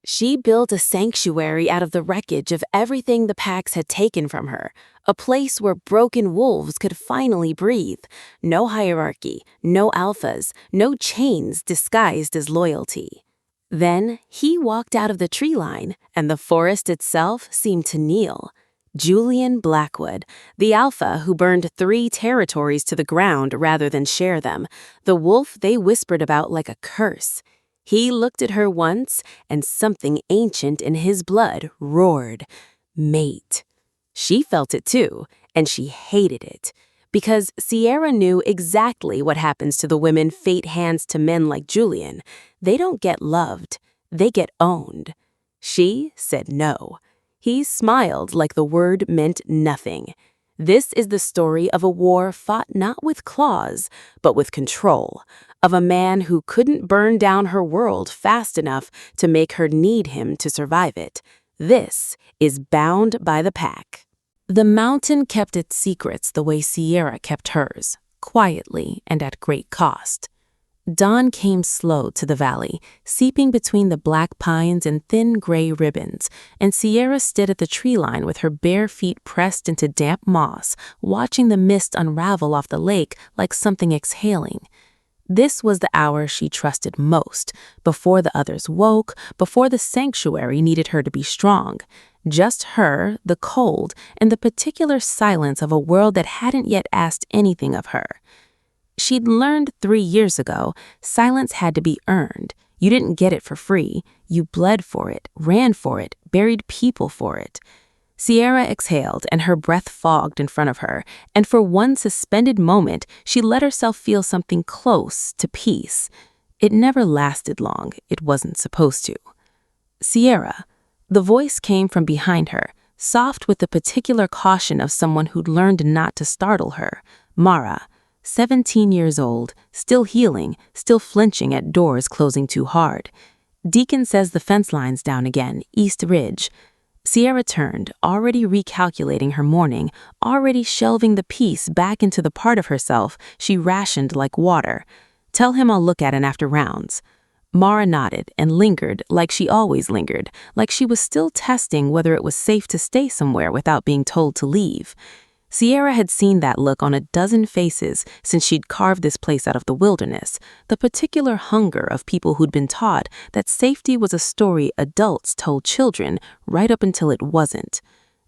She built a sanctuary out of the wreckage of everything the packs had taken from her, a place where broken wolves could finally breathe. No hierarchy, no alphas, no chains disguised as loyalty. Then he walked out of the tree line, and the forest itself seemed to kneel. Julian Blackwood, the alpha who burned 3 territories to the ground rather than share them, the wolf they whispered about like a curse. He looked at her once, and something ancient in his blood roared, "Mate." She felt it too, and she hated it. Because Sierra knew exactly what happens to the women fate hands to men like Julian. They don't get loved, they get owned. She said no. He smiled like the word meant nothing. This is the story of a war fought not with claws, but with control, of a man who couldn't burn down her world fast enough to make her need him to survive it. This is Bound by the Pack. The mountain kept its secrets the way Sierra kept hers, quietly and at great cost. Dawn came slow to the valley, seeping between the black pines and thin gray ribbons, and Sierra stood at the tree line with her bare feet pressed into damp moss, watching the mist unravel off the lake like something exhaling. This was the hour she trusted most, before the others woke, before the sanctuary needed her to be strong. Just her, the cold, and the particular silence of a world that hadn't yet asked anything of her. She'd learned 3 years ago, silence had to be earned. You didn't get it for free. You bled for it, ran for it, buried people for it. Sierra exhaled, and her breath fogged in front of her, and for one suspended moment, she let herself feel something close to peace. It never lasted long. It wasn't supposed to. "Sierra." The voice came from behind her, soft with the particular caution of someone who'd learned not to startle her. Mara, 17 years old, still healing, still flinching at doors closing too hard. "Deacon says the fence line's down again, East Ridge." Sierra turned, already recalculating her morning, already shelving the piece back into the part of herself she rationed like water. "Tell him I'll look at it after rounds." Mara nodded and lingered like she always lingered, like she was still testing whether it was safe to stay somewhere without being told to leave. Sierra had seen that look on a dozen faces since she'd carved this place out of the wilderness, the particular hunger of people who'd been taught that safety was a story adults told children right up until it wasn't.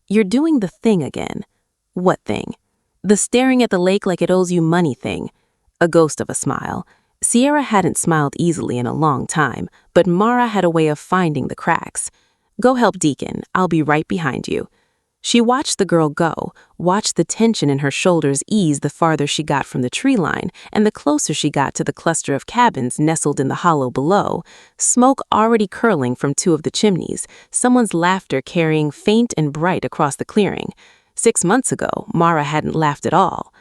"You're doing the thing again." "What thing?" "The staring at the lake like it owes you money thing." A ghost of a smile. Sierra hadn't smiled easily in a long time, but Mara had a way of finding the cracks. "Go help Deacon. I'll be right behind you." She watched the girl go, watched the tension in her shoulders ease the farther she got from the tree line and the closer she got to the cluster of cabins nestled in the hollow below, smoke already curling from 2 of the chimneys, someone's laughter carrying faint and bright across the clearing. 6 months ago, Mara hadn't laughed at all.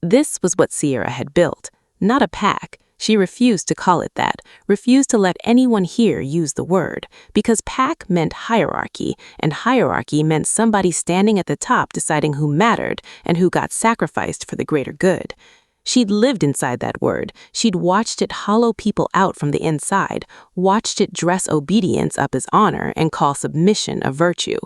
This was what Sierra had built, not a pack. She refused to call it that, refused to let anyone here use the word, because pack meant hierarchy, and hierarchy meant somebody standing at the top deciding who mattered and who got sacrificed for the greater good. She'd lived inside that word. She'd watched it hollow people out from the inside, watched it dress obedience up as honor and call submission a virtue.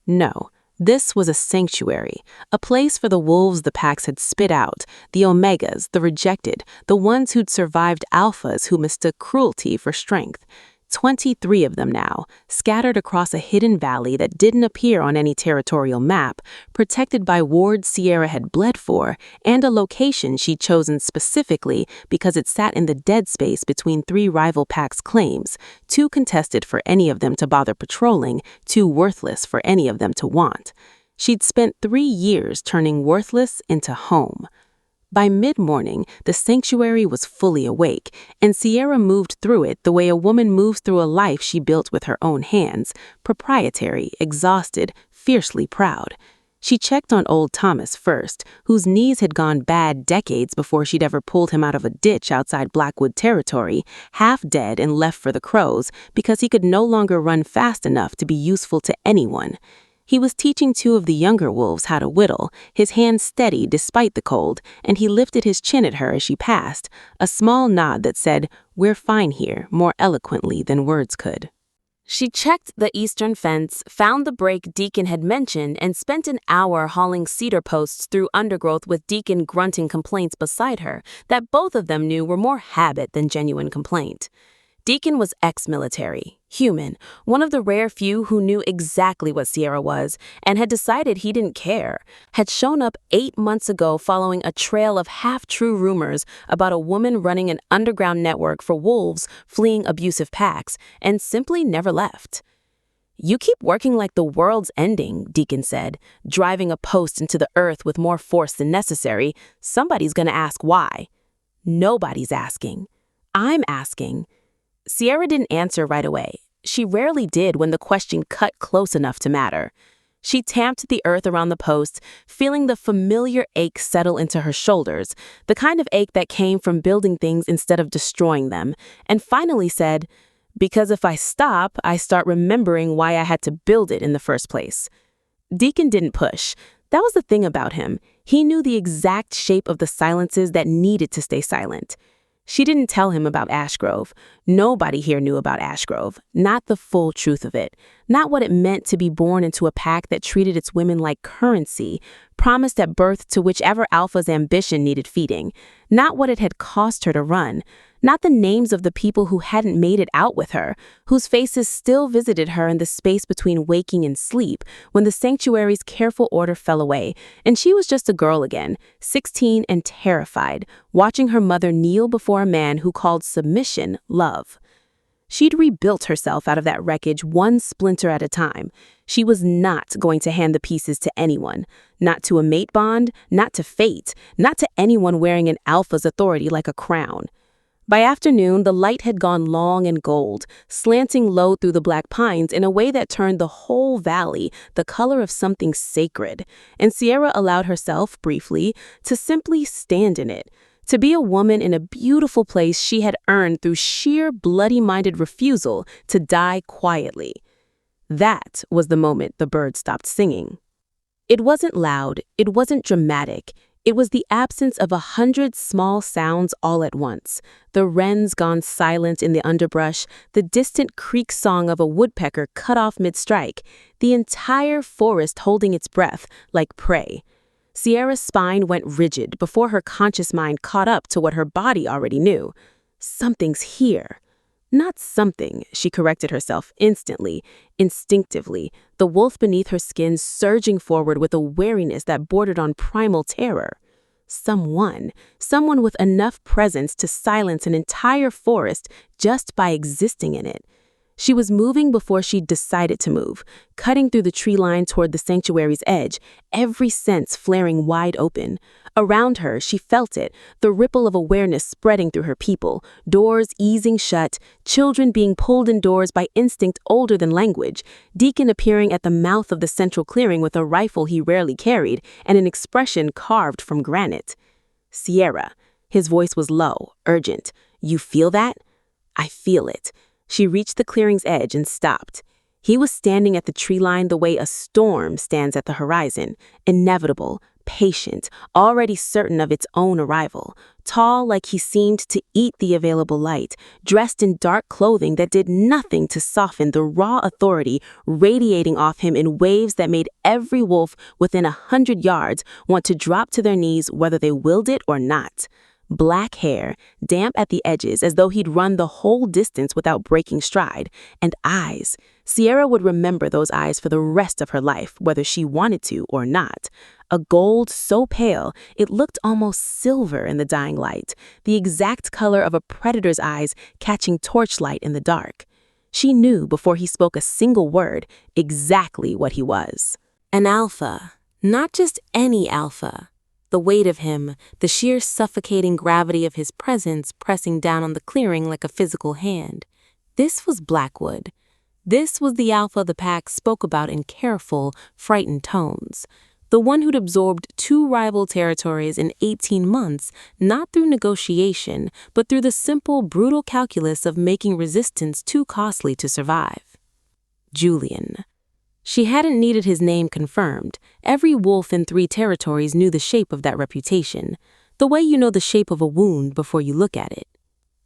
No. This was a sanctuary, a place for the wolves the packs had spit out, the omegas, the rejected, the ones who'd survived alphas who mistook cruelty for strength. 23 of them now, scattered across a hidden valley that didn't appear on any territorial map, protected by wards Sierra had bled for, and a location she'd chosen specifically because it sat in the dead space between 3 rival packs' claims, too contested for any of them to bother patrolling, too worthless for any of them to want. She'd spent 3 years turning worthless into home. By mid-morning, the sanctuary was fully awake, and Sierra moved through it the way a woman moves through a life she built with her own hands, proprietary, exhausted, fiercely proud. She checked on old Thomas first, whose knees had gone bad decades before she'd ever pulled him out of a ditch outside Blackwood territory, half dead and left for the crows because he could no longer run fast enough to be useful to anyone. He was teaching 2 of the younger wolves how to whittle, his hands steady despite the cold, and he lifted his chin at her as she passed, a small nod that said, "We're fine here," more eloquently than words could. She checked the eastern fence, found the break Deacon had mentioned, and spent an hour hauling cedar posts through undergrowth with Deacon grunting complaints beside her that both of them knew were more habit than genuine complaint. Deacon was ex-military, human, one of the rare few who knew exactly what Sierra was and had decided he didn't care, had shown up 8 months ago following a trail of half-true rumors about a woman running an underground network for wolves fleeing abusive packs, and simply never left. "You keep working like the world's ending," Deacon said, driving a post into the earth with more force than necessary. "Somebody's gonna ask why." "Nobody's asking. I'm asking." Sierra didn't answer right away. She rarely did when the question cut close enough to matter. She tamped the earth around the post, feeling the familiar ache settle into her shoulders, the kind of ache that came from building things instead of destroying them, and finally said, "Because if I stop, I start remembering why I had to build it in the first place." Deacon didn't push. That was the thing about him. He knew the exact shape of the silences that needed to stay silent. She didn't tell him about Ashgrove. Nobody here knew about Ashgrove, not the full truth of it, not what it meant to be born into a pack that treated its women like currency, promised at birth to whichever alpha's ambition needed feeding, not what it had cost her to run, not the names of the people who hadn't made it out with her, whose faces still visited her in the space between waking and sleep when the sanctuary's careful order fell away, and she was just a girl again, 16 and terrified, watching her mother kneel before a man who called submission love. She'd rebuilt herself out of that wreckage one splinter at a time. She was not going to hand the pieces to anyone, not to a mate bond, not to fate, not to anyone wearing an alpha's authority like a crown. By afternoon, the light had gone long and gold, slanting low through the black pines in a way that turned the whole valley the color of something sacred, and Sierra allowed herself, briefly, to simply stand in it, to be a woman in a beautiful place she had earned through sheer bloody-minded refusal to die quietly. That was the moment the bird stopped singing. It wasn't loud, it wasn't dramatic. It was the absence of 100 small sounds all at once. The wrens gone silent in the underbrush, the distant creak song of a woodpecker cut off mid-strike, the entire forest holding its breath like prey. Sierra's spine went rigid before her conscious mind caught up to what her body already knew. Something's here. Not something, she corrected herself instantly, instinctively, the wolf beneath her skin surging forward with a wariness that bordered on primal terror. Someone with enough presence to silence an entire forest just by existing in it. She was moving before she'd decided to move, cutting through the tree line toward the sanctuary's edge, every sense flaring wide open. Around her, she felt it, the ripple of awareness spreading through her people, doors easing shut, children being pulled indoors by instinct older than language, Deacon appearing at the mouth of the central clearing with a rifle he rarely carried and an expression carved from granite. "Sierra." His voice was low, urgent. "You feel that?" "I feel it." She reached the clearing's edge and stopped. He was standing at the tree line the way a storm stands at the horizon, inevitable, patient, already certain of its own arrival, tall like he seemed to eat the available light, dressed in dark clothing that did nothing to soften the raw authority radiating off him in waves that made every wolf within 100 yards want to drop to their knees whether they willed it or not. Black hair, damp at the edges as though he'd run the whole distance without breaking stride, and eyes. Sierra would remember those eyes for the rest of her life, whether she wanted to or not. A gold so pale, it looked almost silver in the dying light, the exact color of a predator's eyes catching torchlight in the dark. She knew before he spoke a single word exactly what he was. An alpha, not just any alpha. The weight of him, the sheer suffocating gravity of his presence pressing down on the clearing like a physical hand. This was Blackwood. This was the alpha the pack spoke about in careful, frightened tones. The one who'd absorbed 2 rival territories in 18 months, not through negotiation, but through the simple, brutal calculus of making resistance too costly to survive. Julian. She hadn't needed his name confirmed. Every wolf in 3 territories knew the shape of that reputation, the way you know the shape of a wound before you look at it.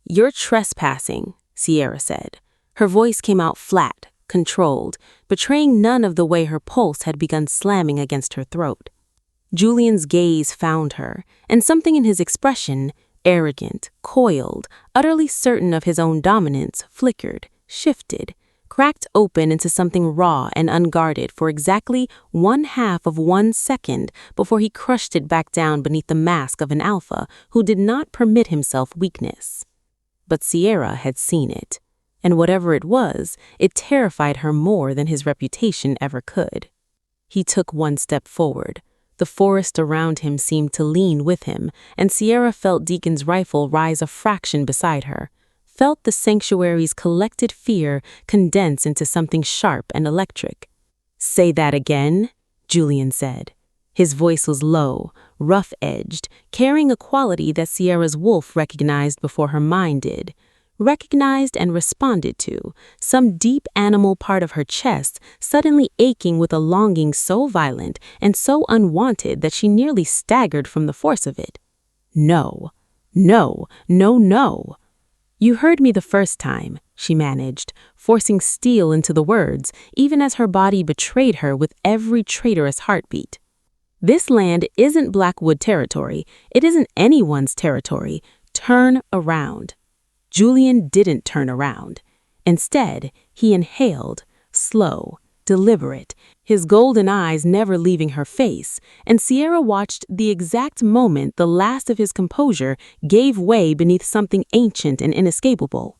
"You're trespassing," Sierra said. Her voice came out flat, controlled, betraying none of the way her pulse had begun slamming against her throat. Julian's gaze found her, and something in his expression, arrogant, coiled, utterly certain of his own dominance, flickered, shifted, cracked open into something raw and unguarded for exactly 1/2 of 1 second before he crushed it back down beneath the mask of an alpha who did not permit himself weakness. But Sierra had seen it, and whatever it was, it terrified her more than his reputation ever could. He took 1 step forward. The forest around him seemed to lean with him, and Sierra felt Deacon's rifle rise a fraction beside her, felt the sanctuary's collected fear condense into something sharp and electric. "Say that again," Julian said. His voice was low, rough-edged, carrying a quality that Sierra's wolf recognized before her mind did. Recognized and responded to, some deep animal part of her chest suddenly aching with a longing so violent and so unwanted that she nearly staggered from the force of it. "No, no, no, no." "You heard me the first time," she managed, forcing steel into the words, even as her body betrayed her with every traitorous heartbeat. "This land isn't Blackwood territory. It isn't anyone's territory. Turn around." Julian didn't turn around. Instead, he inhaled, slow, deliberate, his golden eyes never leaving her face, and Sierra watched the exact moment the last of his composure gave way beneath something ancient and inescapable.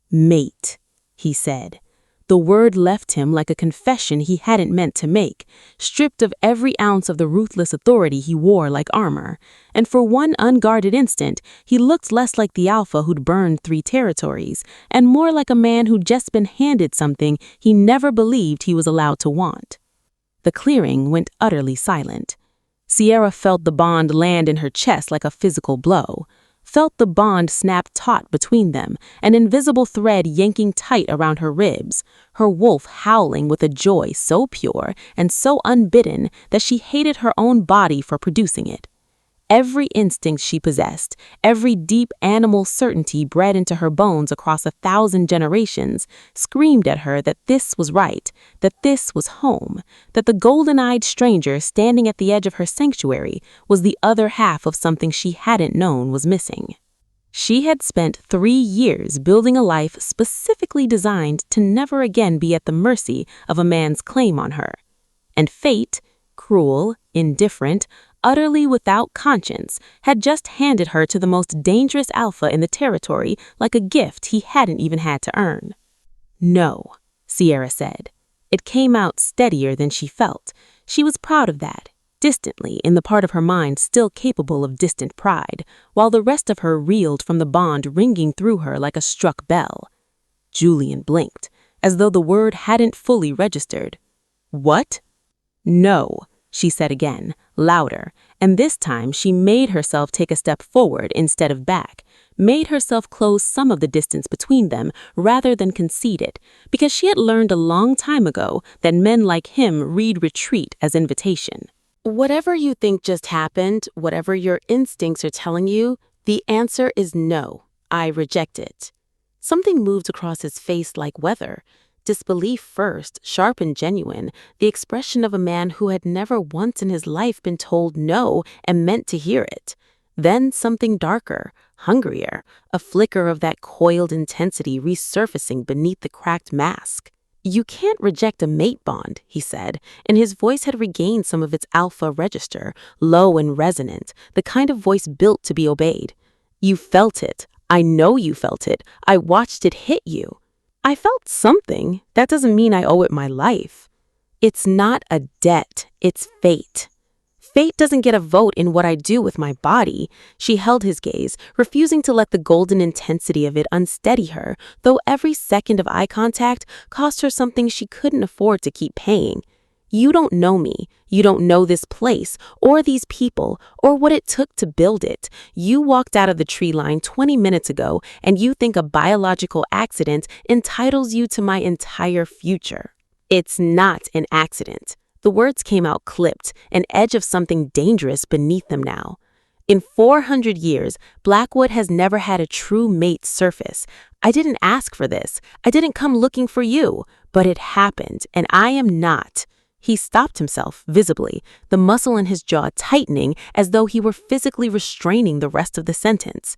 "Mate," he said. The word left him like a confession he hadn't meant to make, stripped of every ounce of the ruthless authority he wore like armor, and for one unguarded instant, he looked less like the alpha who'd burned 3 territories, and more like a man who'd just been handed something he never believed he was allowed to want. The clearing went utterly silent. Sierra felt the bond land in her chest like a physical blow, felt the bond snap taut between them, an invisible thread yanking tight around her ribs, her wolf howling with a joy so pure and so unbidden that she hated her own body for producing it. Every instinct she possessed, every deep animal certainty bred into her bones across 1,000 generations, screamed at her that this was right, that this was home, that the golden-eyed stranger standing at the edge of her sanctuary was the other half of something she hadn't known was missing. She had spent 3 years building a life specifically designed to never again be at the mercy of a man's claim on her. And fate, cruel, indifferent, utterly without conscience, had just handed her to the most dangerous alpha in the territory like a gift he hadn't even had to earn. "No," Sierra said. It came out steadier than she felt. She was proud of that, distantly in the part of her mind still capable of distant pride, while the rest of her reeled from the bond ringing through her like a struck bell. Julian blinked, as though the word hadn't fully registered. "What?" "No," she said again, louder, and this time she made herself take a step forward instead of back, made herself close some of the distance between them rather than concede it, because she had learned a long time ago that men like him read retreat as invitation. "Whatever you think just happened, whatever your instincts are telling you, the answer is no. I reject it." Something moved across his face like weather. Disbelief first, sharp and genuine, the expression of a man who had never once in his life been told no and meant to hear it. Then something darker, hungrier, a flicker of that coiled intensity resurfacing beneath the cracked mask. "You can't reject a mate bond," he said, and his voice had regained some of its alpha register, low and resonant, the kind of voice built to be obeyed. "You felt it. I know you felt it. I watched it hit you." "I felt something. That doesn't mean I owe it my life." "It's not a debt. It's fate. Fate doesn't get a vote in what I do with my body." She held his gaze, refusing to let the golden intensity of it unsteady her, though every second of eye contact cost her something she couldn't afford to keep paying. "You don't know me. You don't know this place, or these people, or what it took to build it. You walked out of the tree line 20 minutes ago, and you think a biological accident entitles you to my entire future. It's not an accident." The words came out clipped, an edge of something dangerous beneath them now. In 400 years, Blackwood has never had a true mate surface. I didn't ask for this. I didn't come looking for you. But it happened, and I am not. He stopped himself, visibly, the muscle in his jaw tightening as though he were physically restraining the rest of the sentence.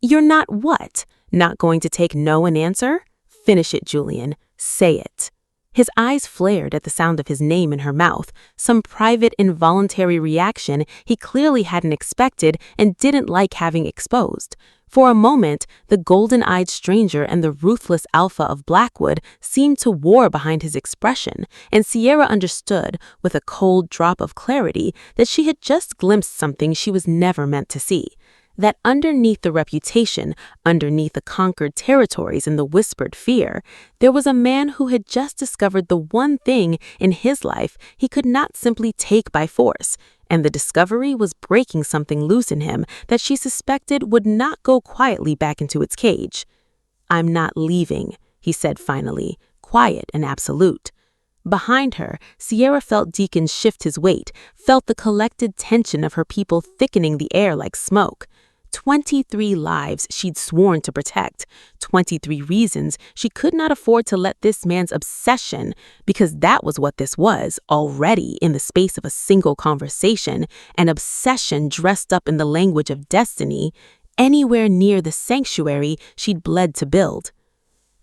You're not what? Not going to take no an answer? Finish it, Julian. Say it. His eyes flared at the sound of his name in her mouth, some private involuntary reaction he clearly hadn't expected and didn't like having exposed. For a moment, the golden-eyed stranger and the ruthless alpha of Blackwood seemed to war behind his expression, and Sierra understood, with a cold drop of clarity, that she had just glimpsed something she was never meant to see. That underneath the reputation, underneath the conquered territories and the whispered fear, there was a man who had just discovered the one thing in his life he could not simply take by force, and the discovery was breaking something loose in him that she suspected would not go quietly back into its cage. I'm not leaving, he said finally, quiet and absolute. Behind her, Sierra felt Deacon shift his weight, felt the collected tension of her people thickening the air like smoke. 23 lives she'd sworn to protect, 23 reasons she could not afford to let this man's obsession, because that was what this was, already in the space of a single conversation, an obsession dressed up in the language of destiny, anywhere near the sanctuary she'd bled to build.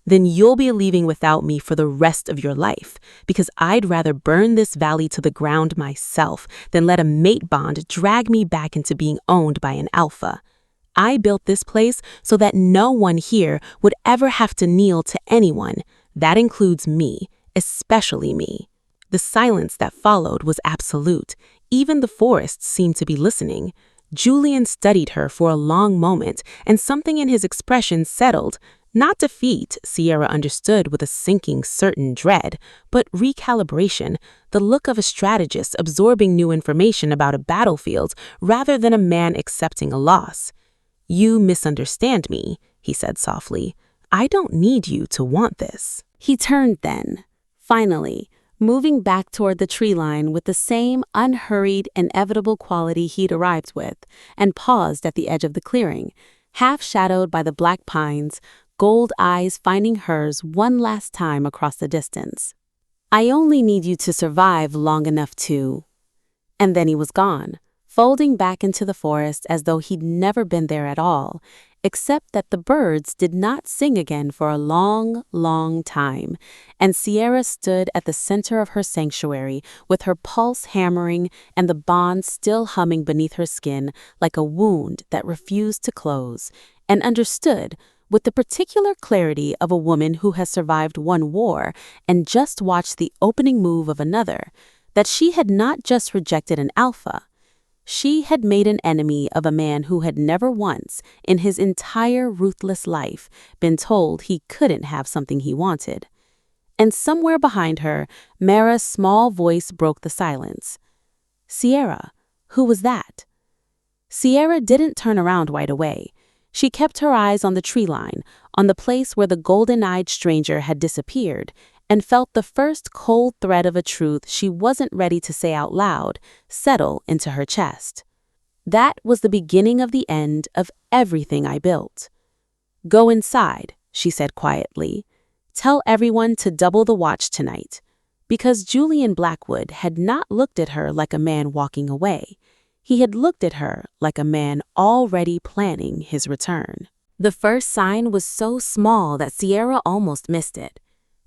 Then you'll be leaving without me for the rest of your life, because I'd rather burn this valley to the ground myself than let a mate bond drag me back into being owned by an alpha. I built this place so that no one here would ever have to kneel to anyone. That includes me, especially me. The silence that followed was absolute. Even the forests seemed to be listening. Julian studied her for a long moment, and something in his expression settled. Not defeat, Sierra understood with a sinking, certain dread, but recalibration, the look of a strategist absorbing new information about a battlefield rather than a man accepting a loss. You misunderstand me, he said softly. I don't need you to want this. He turned then, finally, moving back toward the tree line with the same unhurried, inevitable quality he'd arrived with, and paused at the edge of the clearing, half shadowed by the black pines, gold eyes finding hers one last time across the distance. I only need you to survive long enough to... And then he was gone, folding back into the forest as though he'd never been there at all, except that the birds did not sing again for a long, long time, and Sierra stood at the center of her sanctuary with her pulse hammering and the bond still humming beneath her skin like a wound that refused to close, and understood, with the particular clarity of a woman who has survived one war and just watched the opening move of another, that she had not just rejected an alpha. She had made an enemy of a man who had never once, in his entire ruthless life, been told he couldn't have something he wanted. And somewhere behind her, Mara's small voice broke the silence. Sierra, who was that? Sierra didn't turn around right away. She kept her eyes on the tree line, on the place where the golden-eyed stranger had disappeared, and felt the first cold thread of a truth she wasn't ready to say out loud settle into her chest. That was the beginning of the end of everything I built. Go inside, she said quietly. Tell everyone to double the watch tonight. Because Julian Blackwood had not looked at her like a man walking away. He had looked at her like a man already planning his return. The first sign was so small that Sierra almost missed it.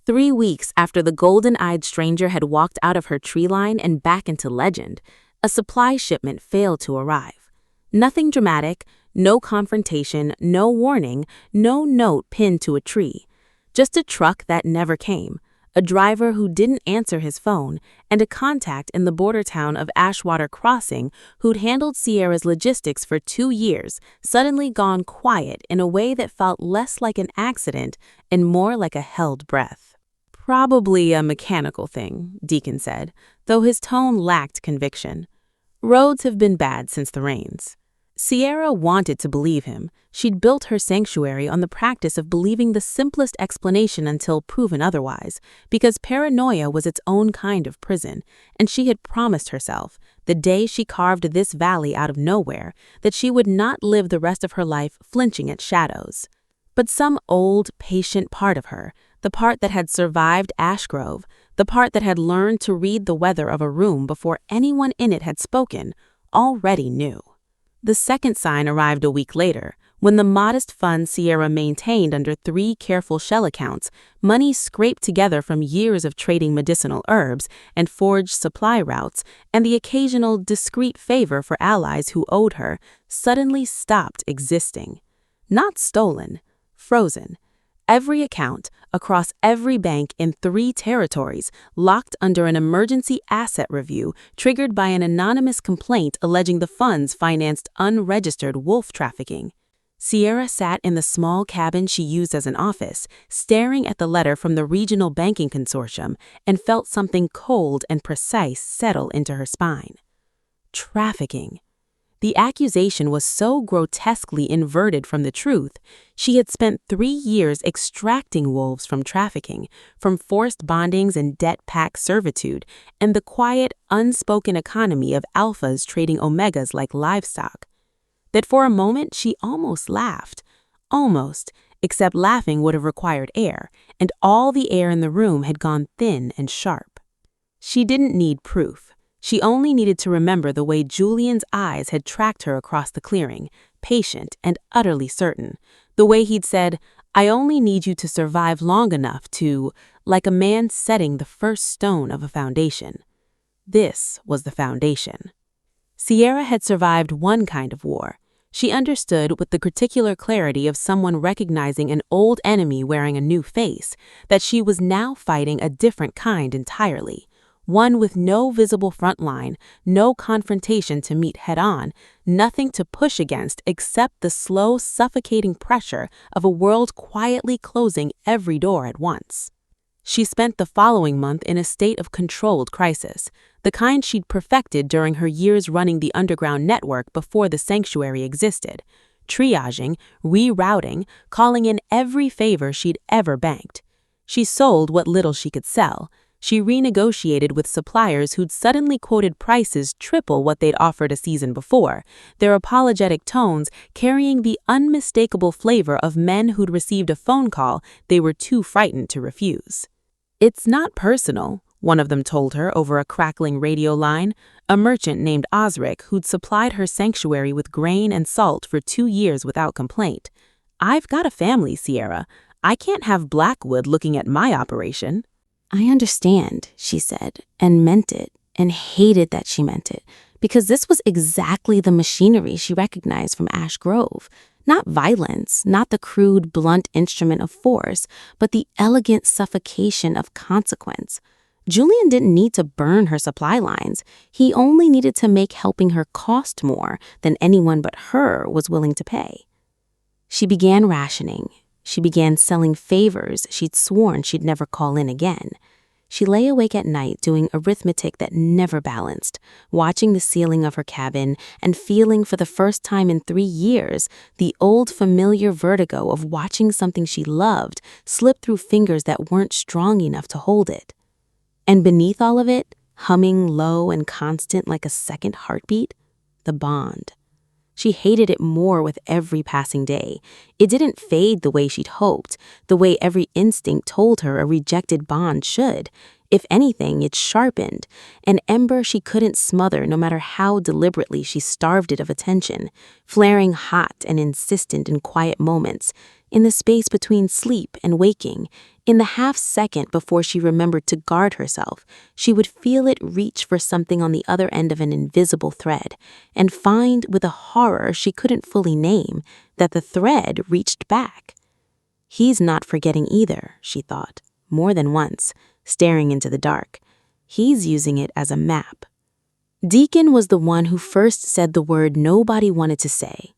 3 weeks after the golden-eyed stranger had walked out of her tree line and back into legend, a supply shipment failed to arrive. Nothing dramatic, no confrontation, no warning, no note pinned to a tree. Just a truck that never came, a driver who didn't answer his phone, and a contact in the border town of Ashwater Crossing who'd handled Sierra's logistics for 2 years, suddenly gone quiet in a way that felt less like an accident and more like a held breath. Probably a mechanical thing, Deacon said, though his tone lacked conviction. Roads have been bad since the rains. Sierra wanted to believe him. She'd built her sanctuary on the practice of believing the simplest explanation until proven otherwise, because paranoia was its own kind of prison, and she had promised herself, the day she carved this valley out of nowhere, that she would not live the rest of her life flinching at shadows. But some old, patient part of her, the part that had survived Ash Grove, the part that had learned to read the weather of a room before anyone in it had spoken, already knew. The second sign arrived a week later, when the modest funds Sierra maintained under 3 careful shell accounts, money scraped together from years of trading medicinal herbs and forged supply routes, and the occasional discreet favor for allies who owed her, suddenly stopped existing. Not stolen, frozen. Every account, across every bank in 3 territories, locked under an emergency asset review triggered by an anonymous complaint alleging the funds financed unregistered wolf trafficking. Sierra sat in the small cabin she used as an office, staring at the letter from the regional banking consortium, and felt something cold and precise settle into her spine. Trafficking. The accusation was so grotesquely inverted from the truth. She had spent 3 years extracting wolves from trafficking, from forced bondings and debt pack servitude, and the quiet, unspoken economy of alphas trading omegas like livestock. That for a moment she almost laughed. Almost, except laughing would have required air, and all the air in the room had gone thin and sharp. She didn't need proof. She only needed to remember the way Julian's eyes had tracked her across the clearing, patient and utterly certain. The way he'd said, "I only need you to survive long enough to," like a man setting the first stone of a foundation. This was the foundation. Sierra had survived one kind of war. She understood with the particular clarity of someone recognizing an old enemy wearing a new face, that she was now fighting a different kind entirely. One with no visible front line, no confrontation to meet head-on, nothing to push against except the slow, suffocating pressure of a world quietly closing every door at once. She spent the following month in a state of controlled crisis, the kind she'd perfected during her years running the underground network before the sanctuary existed, triaging, rerouting, calling in every favor she'd ever banked. She sold what little she could sell. She renegotiated with suppliers who'd suddenly quoted prices triple what they'd offered a season before, their apologetic tones carrying the unmistakable flavor of men who'd received a phone call they were too frightened to refuse. "It's not personal," one of them told her over a crackling radio line, a merchant named Osric who'd supplied her sanctuary with grain and salt for 2 years without complaint. "I've got a family, Sierra. I can't have Blackwood looking at my operation." "I understand," she said, and meant it, and hated that she meant it, because this was exactly the machinery she recognized from Ash Grove. Not violence, not the crude, blunt instrument of force, but the elegant suffocation of consequence. Julian didn't need to burn her supply lines. He only needed to make helping her cost more than anyone but her was willing to pay. She began rationing. She began selling favors she'd sworn she'd never call in again. She lay awake at night doing arithmetic that never balanced, watching the ceiling of her cabin and feeling for the first time in 3 years the old familiar vertigo of watching something she loved slip through fingers that weren't strong enough to hold it. And beneath all of it, humming low and constant like a second heartbeat, the bond. She hated it more with every passing day. It didn't fade the way she'd hoped, the way every instinct told her a rejected bond should. If anything, it sharpened, an ember she couldn't smother no matter how deliberately she starved it of attention, flaring hot and insistent in quiet moments, in the space between sleep and waking. In the half-second before she remembered to guard herself, she would feel it reach for something on the other end of an invisible thread, and find, with a horror she couldn't fully name, that the thread reached back. He's not forgetting either, she thought, more than once, staring into the dark. He's using it as a map. Deacon was the one who first said the word nobody wanted to say.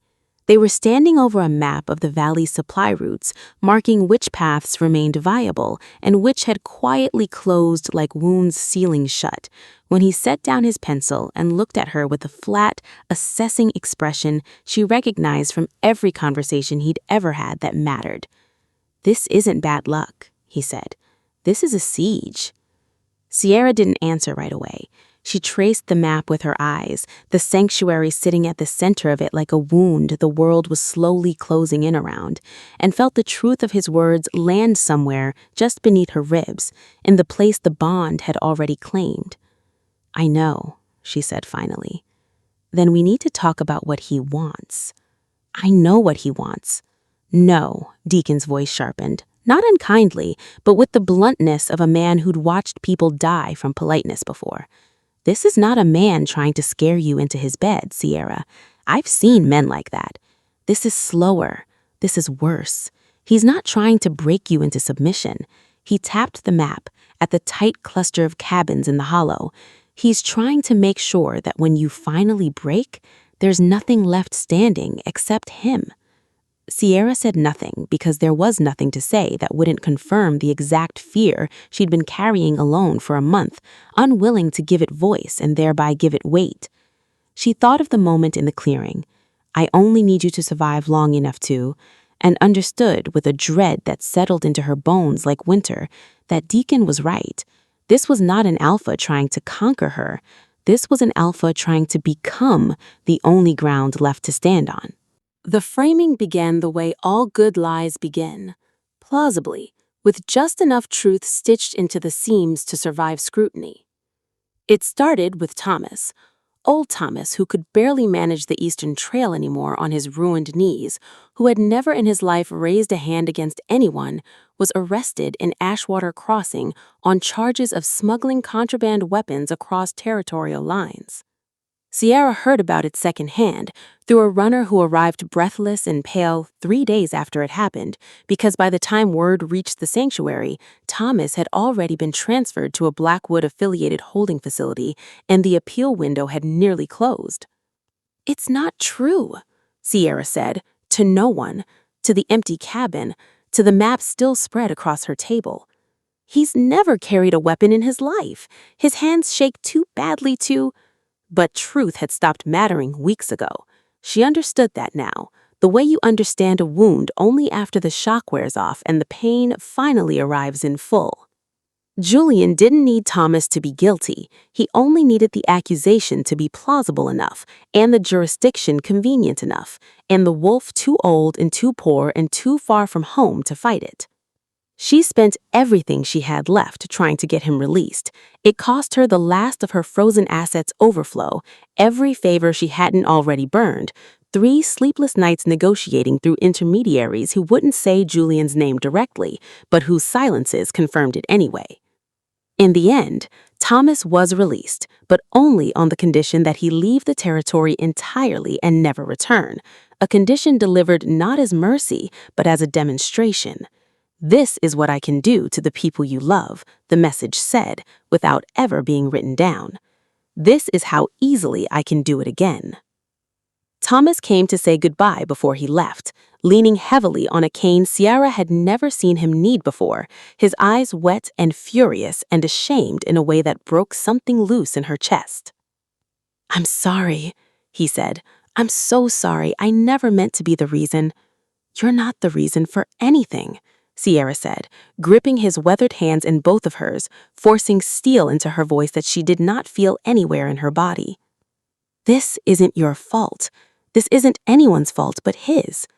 They were standing over a map of the valley's supply routes, marking which paths remained viable and which had quietly closed like wounds sealing shut. When he set down his pencil and looked at her with a flat, assessing expression she recognized from every conversation he'd ever had that mattered. "This isn't bad luck," he said. "This is a siege." Sierra didn't answer right away. She traced the map with her eyes, the sanctuary sitting at the center of it like a wound the world was slowly closing in around, and felt the truth of his words land somewhere just beneath her ribs, in the place the bond had already claimed. "I know," she said finally. "Then we need to talk about what he wants." "I know what he wants." "No," Deacon's voice sharpened. Not unkindly, but with the bluntness of a man who'd watched people die from politeness before. "This is not a man trying to scare you into his bed, Sierra. I've seen men like that. This is slower. This is worse. He's not trying to break you into submission." He tapped the map at the tight cluster of cabins in the hollow. "He's trying to make sure that when you finally break, there's nothing left standing except him." Sierra said nothing because there was nothing to say that wouldn't confirm the exact fear she'd been carrying alone for a month, unwilling to give it voice and thereby give it weight. She thought of the moment in the clearing. "I only need you to survive long enough to," and understood with a dread that settled into her bones like winter that Deacon was right. This was not an alpha trying to conquer her. This was an alpha trying to become the only ground left to stand on. The framing began the way all good lies begin, plausibly, with just enough truth stitched into the seams to survive scrutiny. It started with Thomas, old Thomas, who could barely manage the Eastern Trail anymore on his ruined knees, who had never in his life raised a hand against anyone, was arrested in Ashwater Crossing on charges of smuggling contraband weapons across territorial lines. Sierra heard about it secondhand through a runner who arrived breathless and pale 3 days after it happened, because by the time word reached the sanctuary, Thomas had already been transferred to a Blackwood-affiliated holding facility, and the appeal window had nearly closed. "It's not true," Sierra said, to no one, to the empty cabin, to the map still spread across her table. "He's never carried a weapon in his life. His hands shake too badly to—" But truth had stopped mattering weeks ago. She understood that now, the way you understand a wound only after the shock wears off and the pain finally arrives in full. Julian didn't need Thomas to be guilty. He only needed the accusation to be plausible enough, and the jurisdiction convenient enough, and the wolf too old and too poor and too far from home to fight it. She spent everything she had left trying to get him released. It cost her the last of her frozen assets overflow, every favor she hadn't already burned, 3 sleepless nights negotiating through intermediaries who wouldn't say Julian's name directly, but whose silences confirmed it anyway. In the end, Thomas was released, but only on the condition that he leave the territory entirely and never return, a condition delivered not as mercy, but as a demonstration. "This is what I can do to the people you love," the message said, without ever being written down. "This is how easily I can do it again." Thomas came to say goodbye before he left, leaning heavily on a cane Sierra had never seen him need before, his eyes wet and furious and ashamed in a way that broke something loose in her chest. "I'm sorry," he said. "I'm so sorry. I never meant to be the reason." "You're not the reason for anything," Sierra said, gripping his weathered hands in both of hers, forcing steel into her voice that she did not feel anywhere in her body. "This isn't your fault. This isn't anyone's fault but his."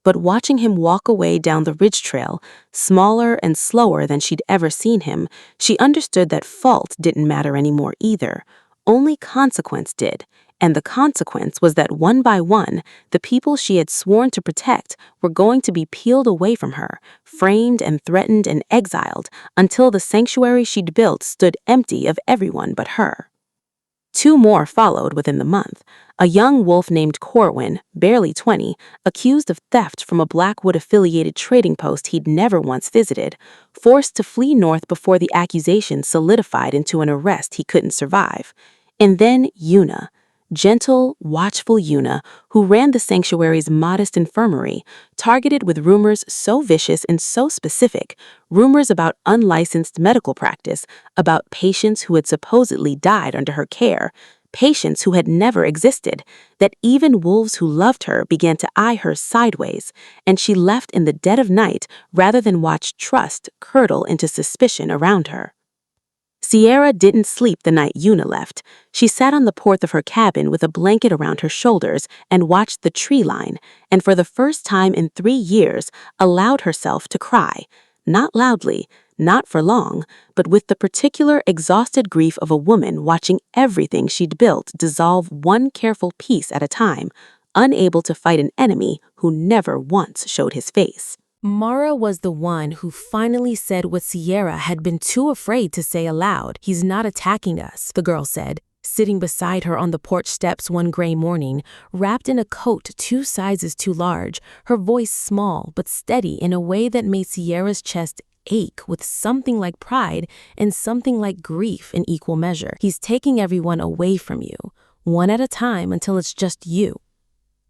But watching him walk away down the ridge trail, smaller and slower than she'd ever seen him, she understood that fault didn't matter anymore either. Only consequence did. And the consequence was that one by one, the people she had sworn to protect were going to be peeled away from her, framed and threatened and exiled, until the sanctuary she'd built stood empty of everyone but her. 2 more followed within the month. A young wolf named Corwin, barely 20, accused of theft from a Blackwood-affiliated trading post he'd never once visited, forced to flee north before the accusation solidified into an arrest he couldn't survive. And then Una, Gentle, watchful Yuna, who ran the sanctuary's modest infirmary, targeted with rumors so vicious and so specific, rumors about unlicensed medical practice, about patients who had supposedly died under her care, patients who had never existed, that even wolves who loved her began to eye her sideways, and she left in the dead of night rather than watch trust curdle into suspicion around her. Sierra didn't sleep the night Yuna left. She sat on the porch of her cabin with a blanket around her shoulders and watched the tree line, and for the first time in 3 years, allowed herself to cry. Not loudly, not for long, but with the particular exhausted grief of a woman watching everything she'd built dissolve one careful piece at a time, unable to fight an enemy who never once showed his face. Mara was the one who finally said what Sierra had been too afraid to say aloud. "He's not attacking us," the girl said, sitting beside her on the porch steps one gray morning, wrapped in a coat 2 sizes too large, her voice small but steady in a way that made Sierra's chest ache with something like pride and something like grief in equal measure. "He's taking everyone away from you, one at a time until it's just you."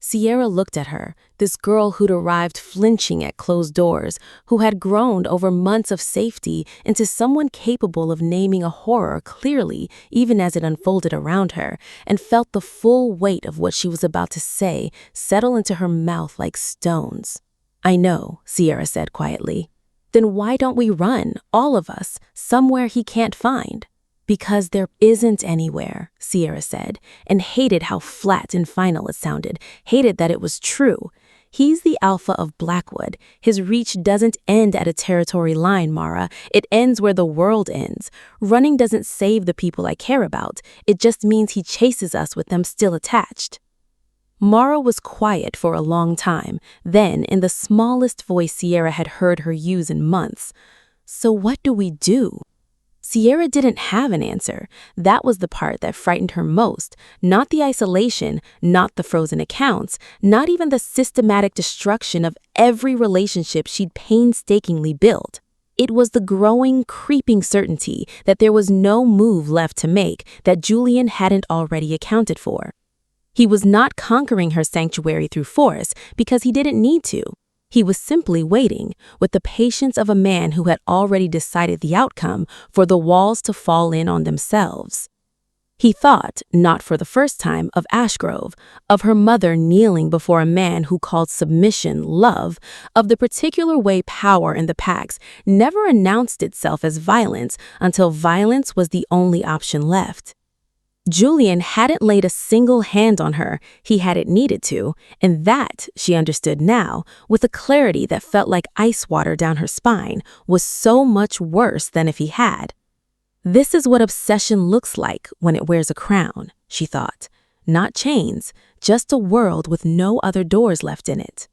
Sierra looked at her, this girl who'd arrived flinching at closed doors, who had grown over months of safety into someone capable of naming a horror clearly even as it unfolded around her, and felt the full weight of what she was about to say settle into her mouth like stones. "I know," Sierra said quietly. "Then why don't we run, all of us, somewhere he can't find?" "Because there isn't anywhere," Sierra said, and hated how flat and final it sounded, hated that it was true. "He's the alpha of Blackwood. His reach doesn't end at a territory line, Mara. It ends where the world ends. Running doesn't save the people I care about. It just means he chases us with them still attached." Mara was quiet for a long time, then, in the smallest voice Sierra had heard her use in months, "So what do we do?" Sierra didn't have an answer. That was the part that frightened her most. Not the isolation, not the frozen accounts, not even the systematic destruction of every relationship she'd painstakingly built. It was the growing, creeping certainty that there was no move left to make that Julian hadn't already accounted for. He was not conquering her sanctuary through force because he didn't need to. He was simply waiting, with the patience of a man who had already decided the outcome, for the walls to fall in on themselves. He thought, not for the first time, of Ashgrove, of her mother kneeling before a man who called submission love, of the particular way power in the packs never announced itself as violence until violence was the only option left. Julian hadn't laid a single hand on her, he hadn't needed to, and that, she understood now, with a clarity that felt like ice water down her spine, was so much worse than if he had. This is what obsession looks like when it wears a crown, she thought. Not chains, just a world with no other doors left in it.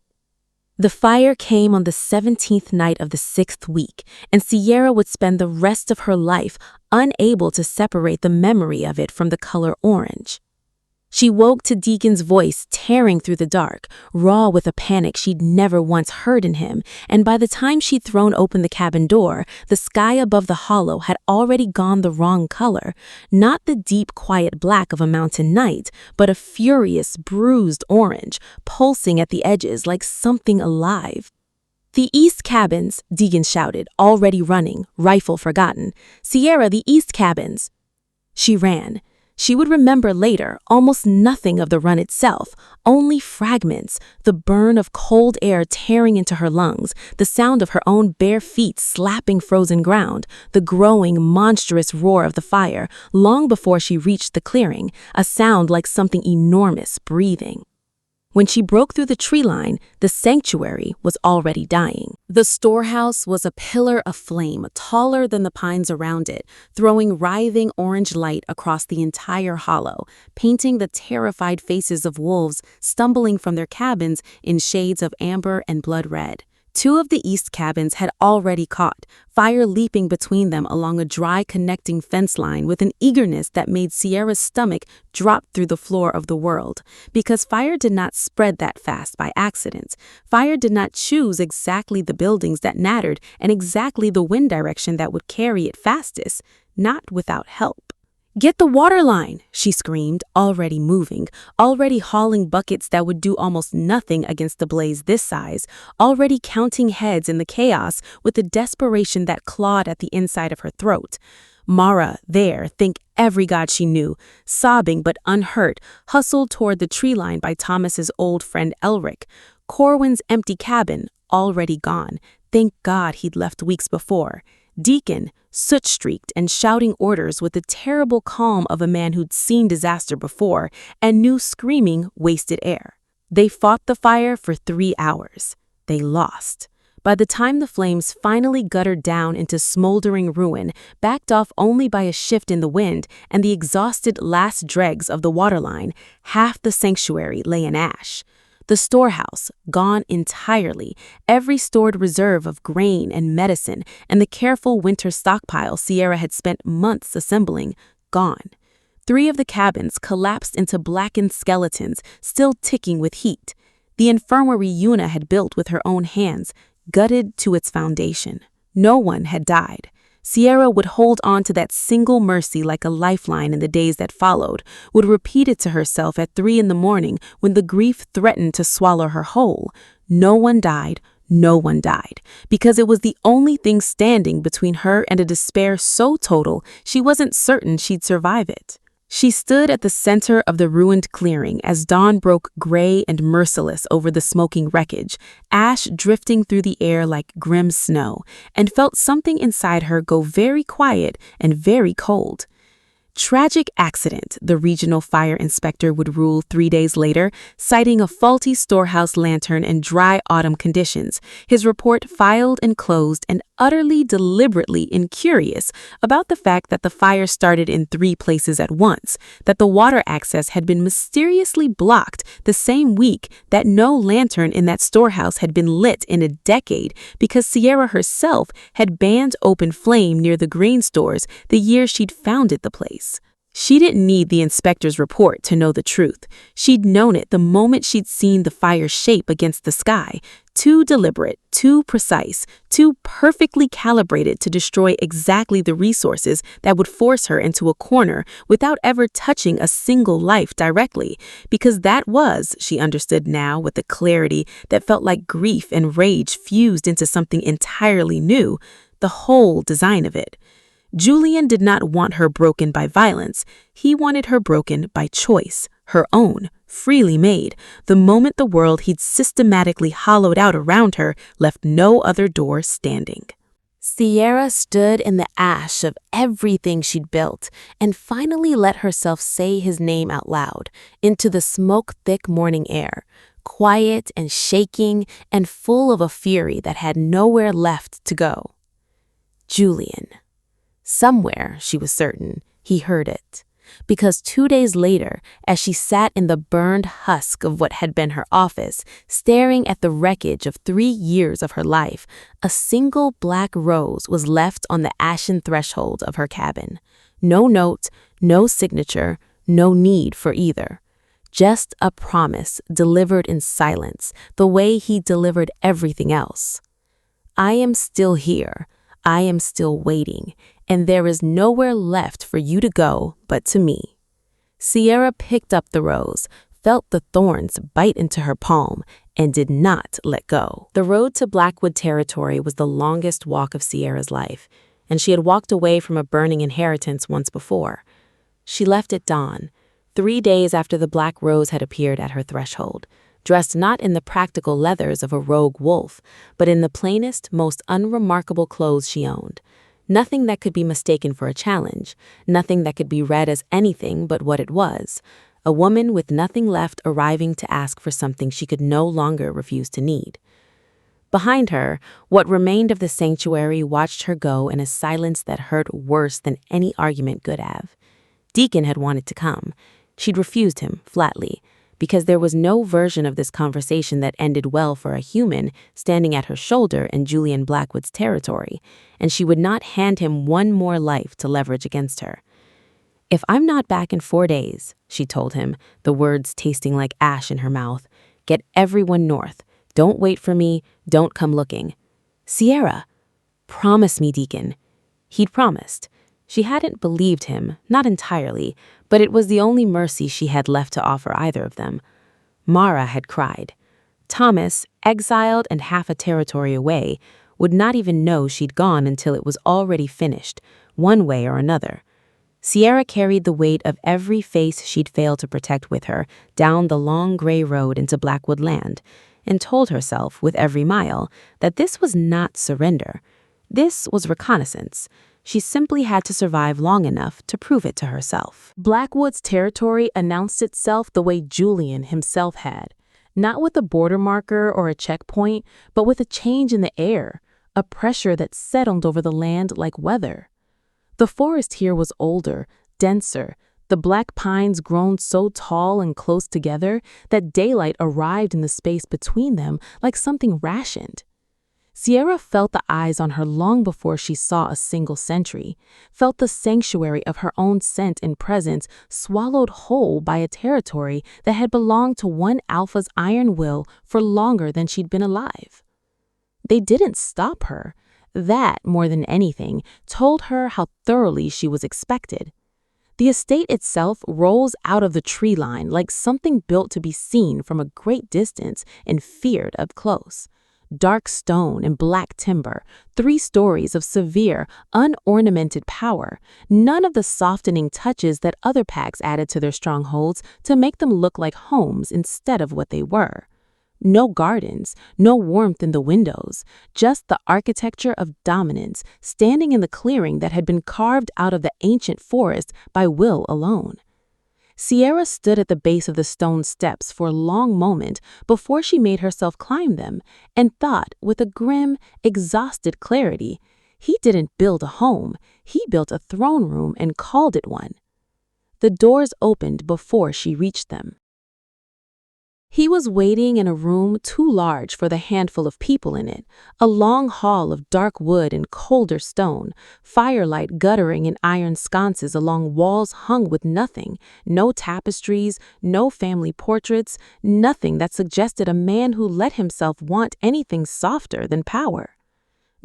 The fire came on the 17th night of the 6th week, and Sierra would spend the rest of her life unable to separate the memory of it from the color orange. She woke to Deacon's voice tearing through the dark, raw with a panic she'd never once heard in him, and by the time she'd thrown open the cabin door, the sky above the hollow had already gone the wrong color, not the deep, quiet black of a mountain night, but a furious, bruised orange, pulsing at the edges like something alive. "The east cabins," Deacon shouted, already running, rifle forgotten. "Sierra, the east cabins." She ran. She would remember later almost nothing of the run itself, only fragments, the burn of cold air tearing into her lungs, the sound of her own bare feet slapping frozen ground, the growing, monstrous roar of the fire, long before she reached the clearing, a sound like something enormous breathing. When she broke through the tree line, the sanctuary was already dying. The storehouse was a pillar of flame, taller than the pines around it, throwing writhing orange light across the entire hollow, painting the terrified faces of wolves stumbling from their cabins in shades of amber and blood red. 2 of the east cabins had already caught, fire leaping between them along a dry connecting fence line with an eagerness that made Sierra's stomach drop through the floor of the world. Because fire did not spread that fast by accident. Fire did not choose exactly the buildings that mattered and exactly the wind direction that would carry it fastest, not without help. "Get the water line," she screamed, already moving, already hauling buckets that would do almost nothing against a blaze this size, already counting heads in the chaos with a desperation that clawed at the inside of her throat. Mara, there, thank every god she knew, sobbing but unhurt, hustled toward the tree line by Thomas's old friend Elric. Corwin's empty cabin, already gone. Thank God he'd left weeks before. Deacon, soot-streaked and shouting orders with the terrible calm of a man who'd seen disaster before and knew screaming wasted air. They fought the fire for 3 hours. They lost. By the time the flames finally guttered down into smoldering ruin, backed off only by a shift in the wind and the exhausted last dregs of the waterline, half the sanctuary lay in ash. The storehouse, gone entirely, every stored reserve of grain and medicine, and the careful winter stockpile Sierra had spent months assembling, gone. 3 of the cabins collapsed into blackened skeletons, still ticking with heat. The infirmary Una had built with her own hands, gutted to its foundation. No one had died. Sierra would hold on to that single mercy like a lifeline in the days that followed, would repeat it to herself at 3 in the morning when the grief threatened to swallow her whole. No one died, because it was the only thing standing between her and a despair so total she wasn't certain she'd survive it. She stood at the center of the ruined clearing as dawn broke gray and merciless over the smoking wreckage, ash drifting through the air like grim snow, and felt something inside her go very quiet and very cold. Tragic accident, the regional fire inspector would rule 3 days later, citing a faulty storehouse lantern and dry autumn conditions, his report filed and closed and utterly deliberately incurious about the fact that the fire started in 3 places at once, that the water access had been mysteriously blocked the same week that no lantern in that storehouse had been lit in a decade because Sierra herself had banned open flame near the grain stores the year she'd founded the place. She didn't need the inspector's report to know the truth. She'd known it the moment she'd seen the fire's shape against the sky. Too deliberate, too precise, too perfectly calibrated to destroy exactly the resources that would force her into a corner without ever touching a single life directly. Because that was, she understood now with a clarity that felt like grief and rage fused into something entirely new, the whole design of it. Julian did not want her broken by violence. He wanted her broken by choice, her own, freely made, the moment the world he'd systematically hollowed out around her left no other door standing. Sierra stood in the ash of everything she'd built and finally let herself say his name out loud into the smoke-thick morning air, quiet and shaking and full of a fury that had nowhere left to go. Julian. Somewhere, she was certain, he heard it. Because 2 days later, as she sat in the burned husk of what had been her office, staring at the wreckage of 3 years of her life, a single black rose was left on the ashen threshold of her cabin. No note, no signature, no need for either. Just a promise delivered in silence, the way he delivered everything else. I am still here. I am still waiting, and there is nowhere left for you to go but to me. Sierra picked up the rose, felt the thorns bite into her palm, and did not let go. The road to Blackwood territory was the longest walk of Sierra's life, and she had walked away from a burning inheritance once before. She left at dawn, 3 days after the black rose had appeared at her threshold, dressed not in the practical leathers of a rogue wolf, but in the plainest, most unremarkable clothes she owned. Nothing that could be mistaken for a challenge, nothing that could be read as anything but what it was. A woman with nothing left arriving to ask for something she could no longer refuse to need. Behind her, what remained of the sanctuary watched her go in a silence that hurt worse than any argument could have. Deacon had wanted to come. She'd refused him flatly, because there was no version of this conversation that ended well for a human standing at her shoulder in Julian Blackwood's territory, and she would not hand him one more life to leverage against her. "If I'm not back in 4 days," she told him, the words tasting like ash in her mouth, "get everyone north. Don't wait for me. Don't come looking." "Sierra." "Promise me, Deacon." He'd promised. She hadn't believed him, not entirely, but it was the only mercy she had left to offer either of them. Mara had cried. Thomas, exiled and half a territory away, would not even know she'd gone until it was already finished, one way or another. Sierra carried the weight of every face she'd failed to protect with her down the long gray road into Blackwood land, and told herself with every mile that this was not surrender. This was reconnaissance. She simply had to survive long enough to prove it to herself. Blackwood's territory announced itself the way Julian himself had, not with a border marker or a checkpoint, but with a change in the air, a pressure that settled over the land like weather. The forest here was older, denser, the black pines grown so tall and close together that daylight arrived in the space between them like something rationed. Sierra felt the eyes on her long before she saw a single sentry, felt the sanctuary of her own scent and presence swallowed whole by a territory that had belonged to one alpha's iron will for longer than she'd been alive. They didn't stop her. That, more than anything, told her how thoroughly she was expected. The estate itself rolls out of the tree line like something built to be seen from a great distance and feared up close. Dark stone and black timber, 3 stories of severe, unornamented power, none of the softening touches that other packs added to their strongholds to make them look like homes instead of what they were. No gardens, no warmth in the windows, just the architecture of dominance standing in the clearing that had been carved out of the ancient forest by will alone. Sierra stood at the base of the stone steps for a long moment before she made herself climb them and thought with a grim, exhausted clarity, he didn't build a home, he built a throne room and called it one. The doors opened before she reached them. He was waiting in a room too large for the handful of people in it, a long hall of dark wood and colder stone, firelight guttering in iron sconces along walls hung with nothing, no tapestries, no family portraits, nothing that suggested a man who let himself want anything softer than power.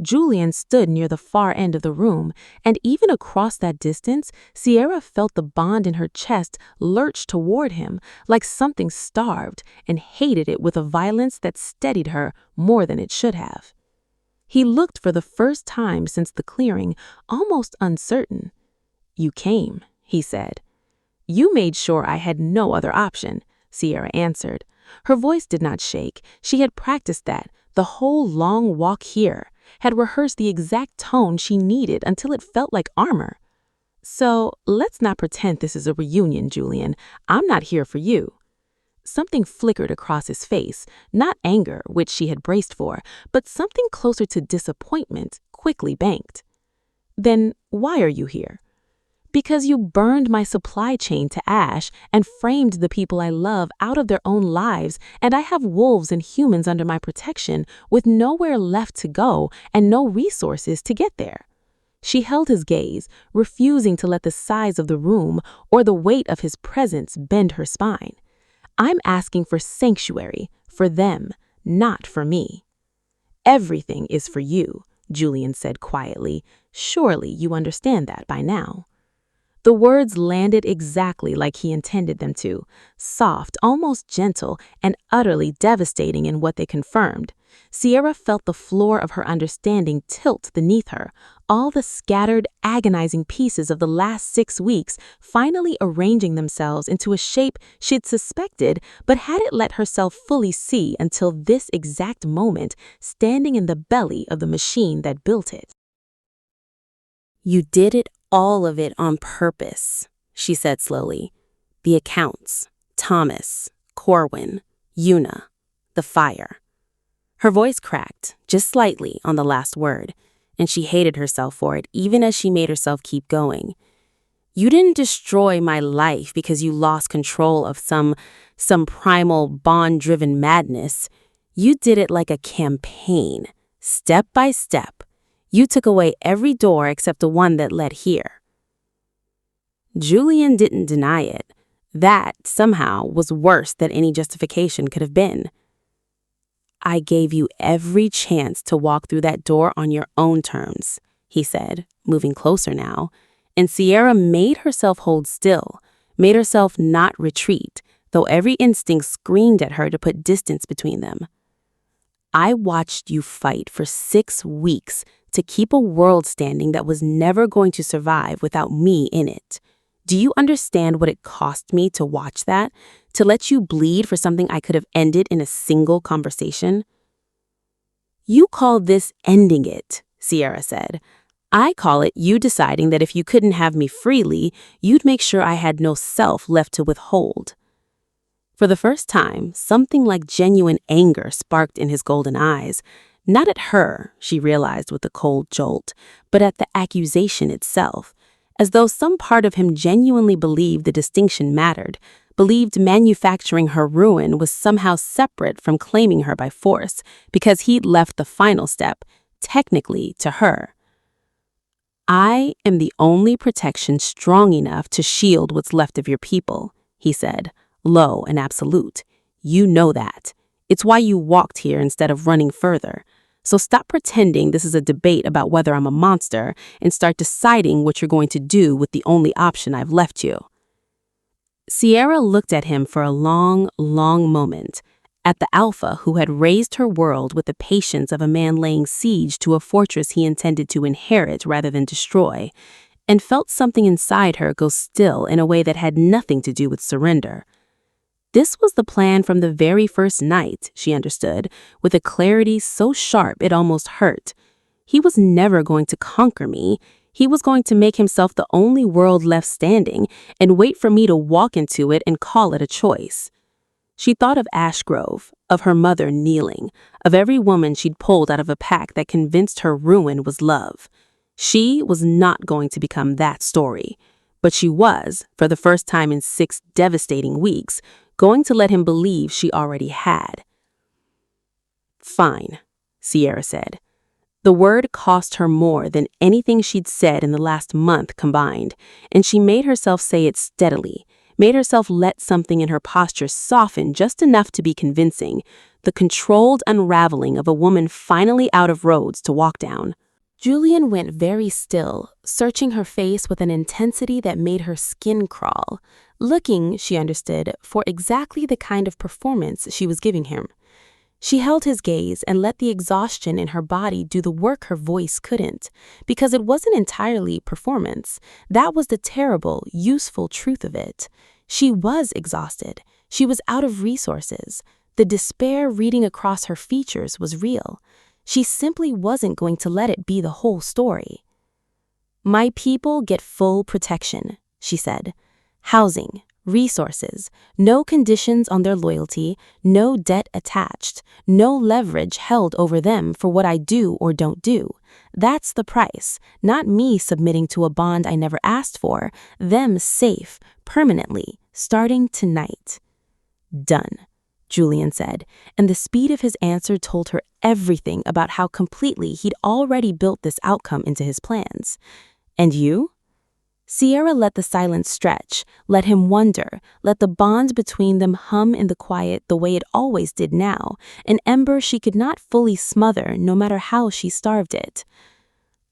Julian stood near the far end of the room, and even across that distance, Sierra felt the bond in her chest lurch toward him like something starved and hated it with a violence that steadied her more than it should have. He looked for the first time since the clearing, almost uncertain. "You came," he said. "You made sure I had no other option," Sierra answered. Her voice did not shake. She had practiced that the whole long walk here, had rehearsed the exact tone she needed until it felt like armor. "So let's not pretend this is a reunion, Julian. I'm not here for you." Something flickered across his face, not anger, which she had braced for, but something closer to disappointment, quickly banked. "Then why are you here?" "Because you burned my supply chain to ash and framed the people I love out of their own lives, and I have wolves and humans under my protection with nowhere left to go and no resources to get there." She held his gaze, refusing to let the size of the room or the weight of his presence bend her spine. "I'm asking for sanctuary, for them, not for me." "Everything is for you," Julian said quietly. "Surely you understand that by now." The words landed exactly like he intended them to, soft, almost gentle, and utterly devastating in what they confirmed. Sierra felt the floor of her understanding tilt beneath her, all the scattered, agonizing pieces of the last 6 weeks finally arranging themselves into a shape she'd suspected but hadn't let herself fully see until this exact moment, standing in the belly of the machine that built it. "You did it, all of it, on purpose," she said slowly. "The accounts, Thomas, Corwin, Una, the fire." Her voice cracked, just slightly, on the last word, and she hated herself for it even as she made herself keep going. "You didn't destroy my life because you lost control of some primal, bond-driven madness. You did it like a campaign, step by step. You took away every door except the one that led here." Julian didn't deny it. That, somehow, was worse than any justification could have been. "I gave you every chance to walk through that door on your own terms," he said, moving closer now, And Sierra made herself hold still, made herself not retreat, though every instinct screamed at her to put distance between them. I watched you fight for 6 weeks to keep a world standing that was never going to survive without me in it. Do you understand what it cost me to watch that? To let you bleed for something I could have ended in a single conversation? You call this ending it, Sierra said. I call it you deciding that if you couldn't have me freely, you'd make sure I had no self left to withhold. For the first time, something like genuine anger sparked in his golden eyes. Not at her, she realized with a cold jolt, but at the accusation itself, as though some part of him genuinely believed the distinction mattered, believed manufacturing her ruin was somehow separate from claiming her by force, because he'd left the final step, technically, to her. I am the only protection strong enough to shield what's left of your people, he said, low and absolute. You know that. It's why you walked here instead of running further. So stop pretending this is a debate about whether I'm a monster and start deciding what you're going to do with the only option I've left you. Sierra looked at him for a long, long moment, at the alpha who had raised her world with the patience of a man laying siege to a fortress he intended to inherit rather than destroy, and felt something inside her go still in a way that had nothing to do with surrender. This was the plan from the very first night, she understood, with a clarity so sharp it almost hurt. He was never going to conquer me. He was going to make himself the only world left standing and wait for me to walk into it and call it a choice. She thought of Ash Grove, of her mother kneeling, of every woman she'd pulled out of a pack that convinced her ruin was love. She was not going to become that story, but she was, for the first time in 6 devastating weeks, going to let him believe she already had. Fine, Sierra said. The word cost her more than anything she'd said in the last month combined, and she made herself say it steadily, made herself let something in her posture soften just enough to be convincing, the controlled unraveling of a woman finally out of roads to walk down. Julian went very still, searching her face with an intensity that made her skin crawl, looking, she understood, for exactly the kind of performance she was giving him. She held his gaze and let the exhaustion in her body do the work her voice couldn't, because it wasn't entirely performance. That was the terrible, useful truth of it. She was exhausted. She was out of resources. The despair reading across her features was real. She simply wasn't going to let it be the whole story. My people get full protection, she said. Housing, resources, no conditions on their loyalty, no debt attached, no leverage held over them for what I do or don't do. That's the price, not me submitting to a bond I never asked for, them safe, permanently, starting tonight. Done, Julian said, and the speed of his answer told her everything about how completely he'd already built this outcome into his plans. And you? Sierra let the silence stretch, let him wonder, let the bond between them hum in the quiet the way it always did now, an ember she could not fully smother no matter how she starved it.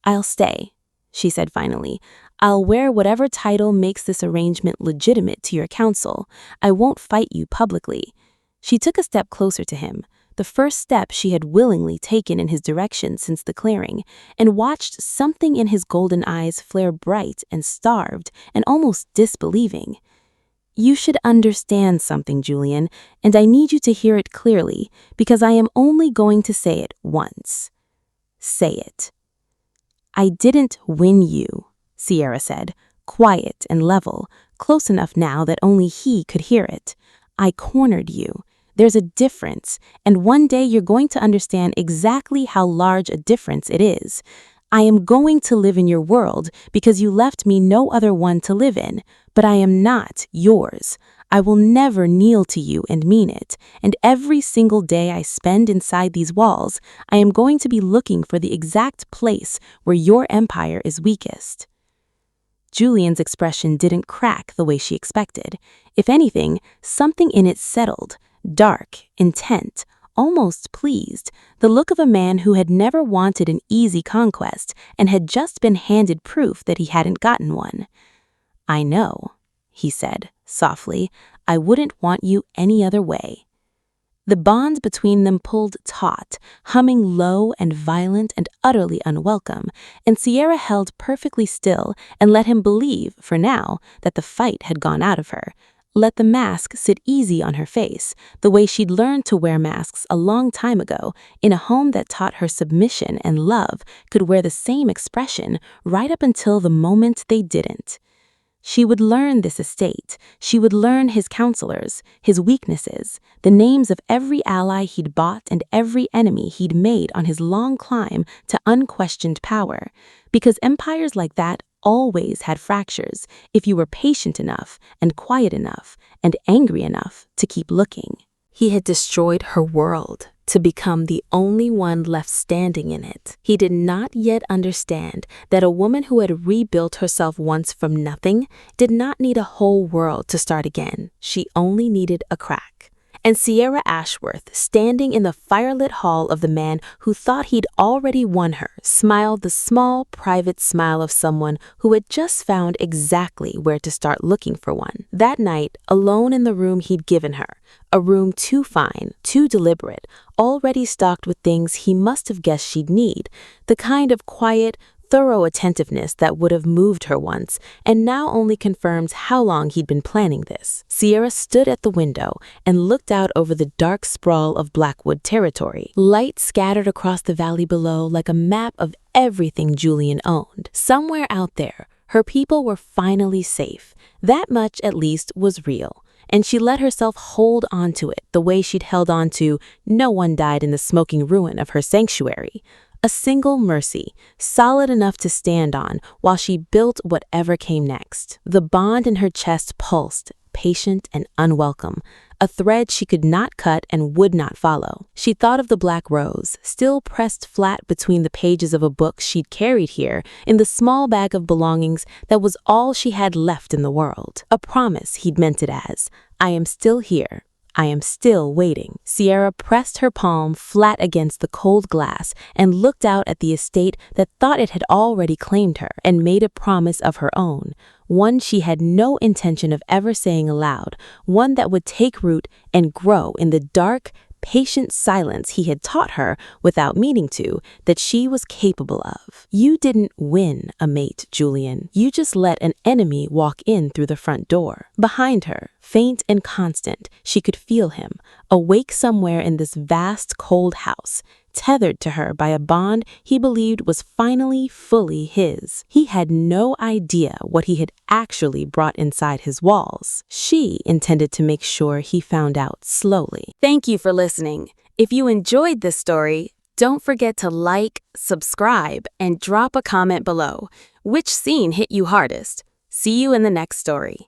I'll stay, she said finally. I'll wear whatever title makes this arrangement legitimate to your council. I won't fight you publicly. She took a step closer to him, the first step she had willingly taken in his direction since the clearing, and watched something in his golden eyes flare bright and starved and almost disbelieving. You should understand something, Julian, and I need you to hear it clearly, because I am only going to say it once. Say it. I didn't win you, Sierra said, quiet and level, close enough now that only he could hear it. I cornered you. There's a difference, and one day you're going to understand exactly how large a difference it is. I am going to live in your world because you left me no other one to live in, but I am not yours. I will never kneel to you and mean it, and every single day I spend inside these walls, I am going to be looking for the exact place where your empire is weakest. Julian's expression didn't crack the way she expected. If anything, something in it settled, dark, intent, almost pleased, the look of a man who had never wanted an easy conquest and had just been handed proof that he hadn't gotten one. "I know," he said, softly. "I wouldn't want you any other way." The bond between them pulled taut, humming low and violent and utterly unwelcome, and Sierra held perfectly still and let him believe, for now, that the fight had gone out of her. Let the mask sit easy on her face, the way she'd learned to wear masks a long time ago, in a home that taught her submission and love could wear the same expression right up until the moment they didn't. She would learn this estate. She would learn his counselors, his weaknesses, the names of every ally he'd bought and every enemy he'd made on his long climb to unquestioned power. Because empires like that always had fractures if you were patient enough and quiet enough and angry enough to keep looking. He had destroyed her world to become the only one left standing in it. He did not yet understand that a woman who had rebuilt herself once from nothing did not need a whole world to start again. She only needed a crack. And Sierra Ashworth, standing in the firelit hall of the man who thought he'd already won her, smiled the small, private smile of someone who had just found exactly where to start looking for one. That night, alone in the room he'd given her, a room too fine, too deliberate, already stocked with things he must have guessed she'd need, the kind of quiet, thorough attentiveness that would have moved her once, and now only confirms how long he'd been planning this. Sierra stood at the window and looked out over the dark sprawl of Blackwood territory. Light scattered across the valley below like a map of everything Julian owned. Somewhere out there, her people were finally safe. That much, at least, was real. And she let herself hold on to it the way she'd held on to "No one died in the smoking ruin of her sanctuary." A single mercy, solid enough to stand on while she built whatever came next. The bond in her chest pulsed, patient and unwelcome, a thread she could not cut and would not follow. She thought of the black rose, still pressed flat between the pages of a book she'd carried here in the small bag of belongings that was all she had left in the world. A promise he'd meant it as, "I am still here. I am still waiting." Sierra pressed her palm flat against the cold glass and looked out at the estate that thought it had already claimed her and made a promise of her own, one she had no intention of ever saying aloud, one that would take root and grow in the dark, patient silence he had taught her, without meaning to, that she was capable of. "You didn't win a mate, Julian. You just let an enemy walk in through the front door." Behind her, faint and constant, she could feel him, awake somewhere in this vast, cold house, tethered to her by a bond he believed was finally fully his. He had no idea what he had actually brought inside his walls. She intended to make sure he found out slowly. Thank you for listening. If you enjoyed this story, don't forget to like, subscribe, and drop a comment below. Which scene hit you hardest? See you in the next story.